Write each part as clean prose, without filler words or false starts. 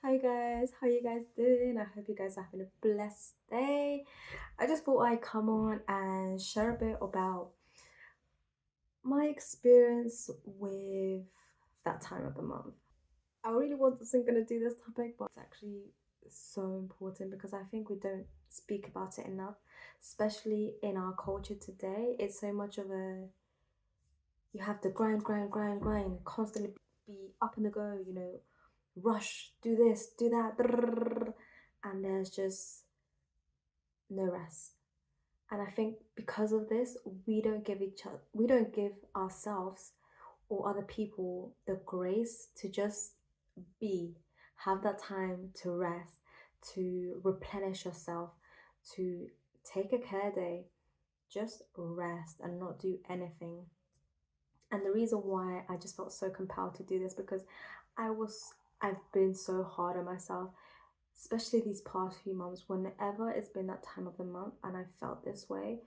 Hi guys, how you guys doing? I hope you guys are having a blessed day. I just thought I'd come on and share a bit about my experience with that time of the month. I really wasn't gonna do this topic, but it's actually so important because I think we don't speak about it enough, especially in our culture today. It's so much of a you have to grind, constantly be up in the go, rush, do this, do that, and there's just no rest. And I think because of this, we don't give ourselves or other people the grace to just be, have that time to rest, to replenish yourself, to take a care day, just rest and not do anything. And the reason why I just felt so compelled to do this because I was I've been so hard on myself, especially these past few months. Whenever it's been that time of the month and I felt this way,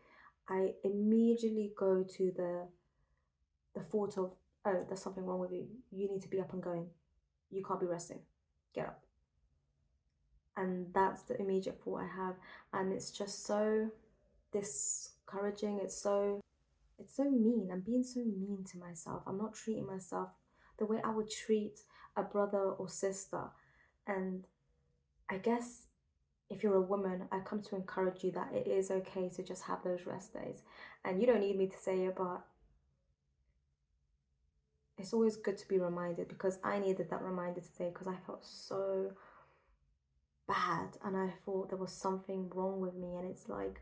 I immediately go to the thought of, oh, there's something wrong with you. You need to be up and going. You can't be resting. Get up. And that's the immediate thought I have. And it's just so discouraging. It's so mean. I'm being so mean to myself. I'm not treating myself the way I would treat a brother or sister. And I guess if you're a woman, I come to encourage you that it is okay to just have those rest days. And you don't need me to say it, but it's always good to be reminded because I needed that reminder today because I felt so bad and I thought there was something wrong with me. And it's like,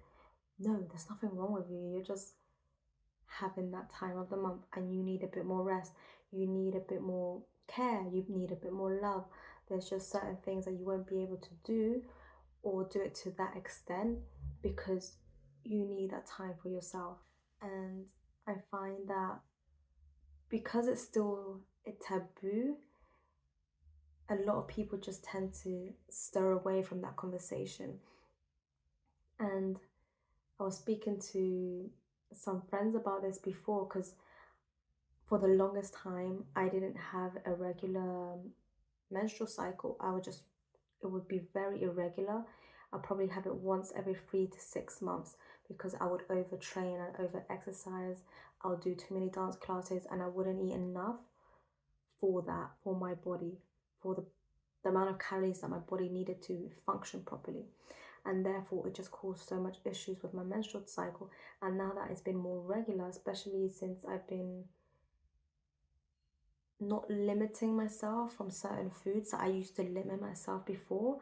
no, there's nothing wrong with you. You're just having that time of the month and you need a bit more rest. You need a bit more care. You need a bit more love. There's just certain things that you won't be able to do or do it to that extent because you need that time for yourself. And I find that because it's still a taboo, a lot of people just tend to stir away from that conversation. And I was speaking to some friends about this before because for the longest time, I didn't have a regular menstrual cycle. It would be very irregular. I'll probably have it once every 3 to 6 months because I would overtrain and over exercise. I'll do too many dance classes and I wouldn't eat enough for that, for my body, for the amount of calories that my body needed to function properly. And therefore, it just caused so much issues with my menstrual cycle. And now that it's been more regular, especially since I've been not limiting myself from certain foods that I used to limit myself before,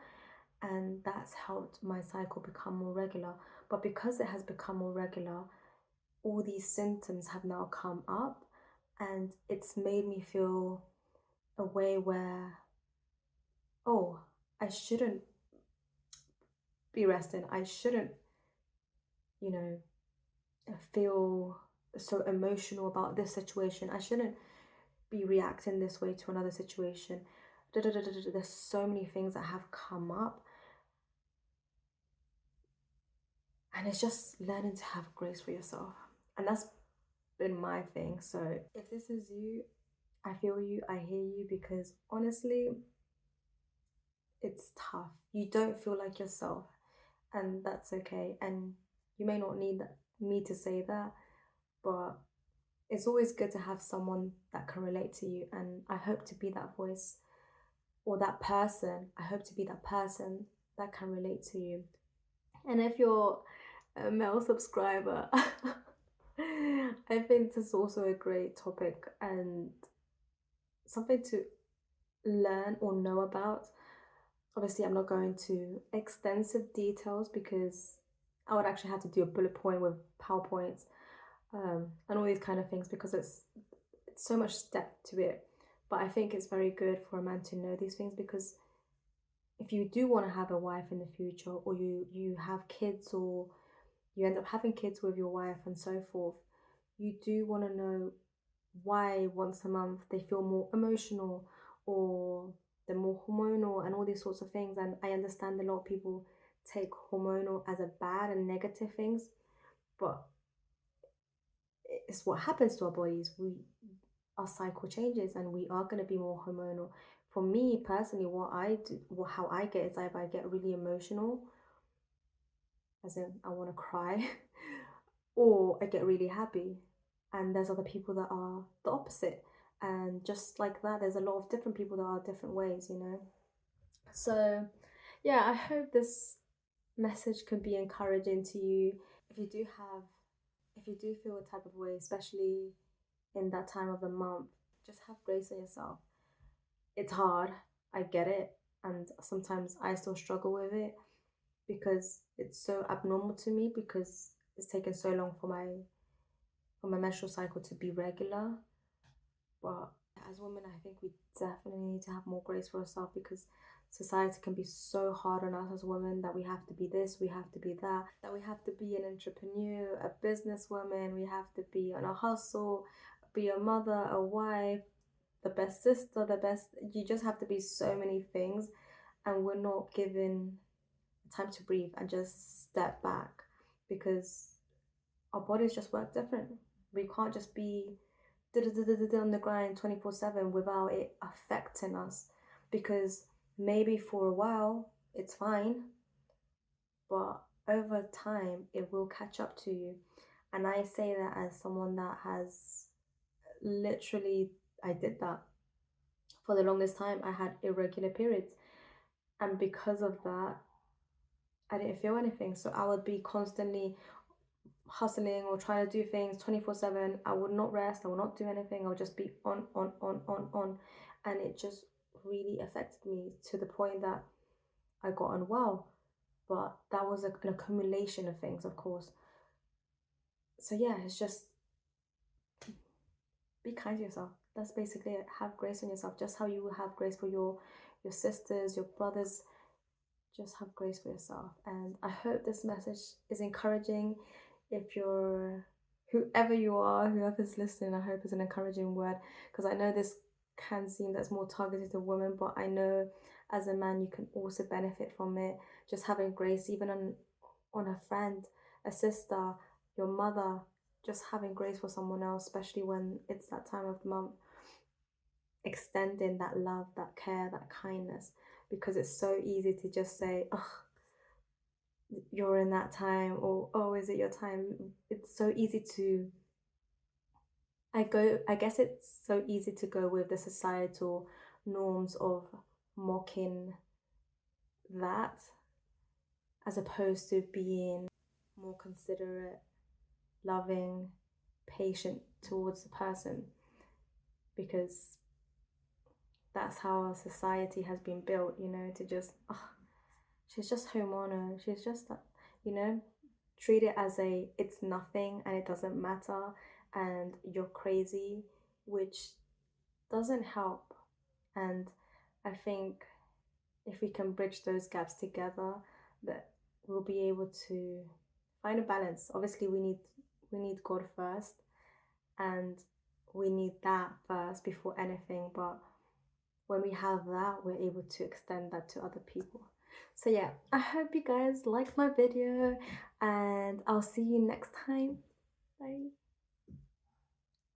and that's helped my cycle become more regular. But because it has become more regular, all these symptoms have now come up, and it's made me feel a way where, oh, I shouldn't be resting. I shouldn't, you know, feel so emotional about this situation. I shouldn't be reacting this way to another situation. There's so many things that have come up, and it's just learning to have grace for yourself. And that's been my thing. So if this is you, I feel you, I hear you because honestly, it's tough. You don't feel like yourself, and that's okay. And you may not need me to say that, but it's always good to have someone that can relate to you. And I hope to be that voice or that person. I hope to be that person that can relate to you. And if you're a male subscriber, I think this is also a great topic and something to learn or know about. Obviously, I'm not going to extensive details because I would actually have to do a bullet point with PowerPoints and all these kind of things because it's so much depth to it. But I think it's very good for a man to know these things because if you do want to have a wife in the future or you have kids or you end up having kids with your wife and so forth, you do want to know why once a month they feel more emotional or they're more hormonal and all these sorts of things. And I understand a lot of people take hormonal as a bad and negative things, but it's what happens to our bodies. Our cycle changes and we are going to be more hormonal for me personally, what I do, how I get is either I get really emotional, as in I want to cry, or I get really happy. And there's other people that are the opposite. And just like that, there's a lot of different people that are different ways, you know? So, yeah, I hope this message can be encouraging to you. If you do have, if you do feel a type of way, especially in that time of the month, just have grace on yourself. It's hard, I get it. And sometimes I still struggle with it because it's so abnormal to me because it's taken so long for my menstrual cycle to be regular. But as women, I think we definitely need to have more grace for ourselves because society can be so hard on us as women that we have to be this, we have to be that we have to be an entrepreneur, a businesswoman, we have to be on a hustle, be a mother, a wife, the best sister, the best. You just have to be so many things, and we're not given time to breathe and just step back because our bodies just work different. We can't just be on the grind 24/7 without it affecting us because maybe for a while it's fine, but over time it will catch up to you. And I say that as someone that has literally, I did that for the longest time. I had irregular periods, and because of that, I didn't feel anything. So I would be constantly hustling or trying to do things 24/7. I would not rest, I would not do anything. I would just be on. And it just really affected me to the point that I got unwell. But that was an accumulation of things, of course. So yeah, it's just be kind to yourself. That's basically it. Have grace on yourself. Just how you will have grace for your sisters, your brothers. Just have grace for yourself. And I hope this message is encouraging. If you're whoever you are, whoever's listening, I hope it's an encouraging word because I know this can seem that's more targeted to women, but I know as a man you can also benefit from it. Just having grace, even on a friend, a sister, your mother, just having grace for someone else, especially when it's that time of the month, extending that love, that care, that kindness, because it's so easy to just say, oh, you're in that time, or oh, is it your time? It's so easy to, I guess it's so easy to go with the societal norms of mocking that as opposed to being more considerate, loving, patient towards the person because that's how our society has been built, you know, to just, oh, she's just hormonal, she's just, you know, treat it as a, it's nothing and it doesn't matter and you're crazy, which doesn't help. And I think if we can bridge those gaps together, that we'll be able to find a balance. Obviously, we need God first, and we need that first before anything. But when we have that, we're able to extend that to other people. So yeah, I hope you guys liked my video, and I'll see you next time. Bye.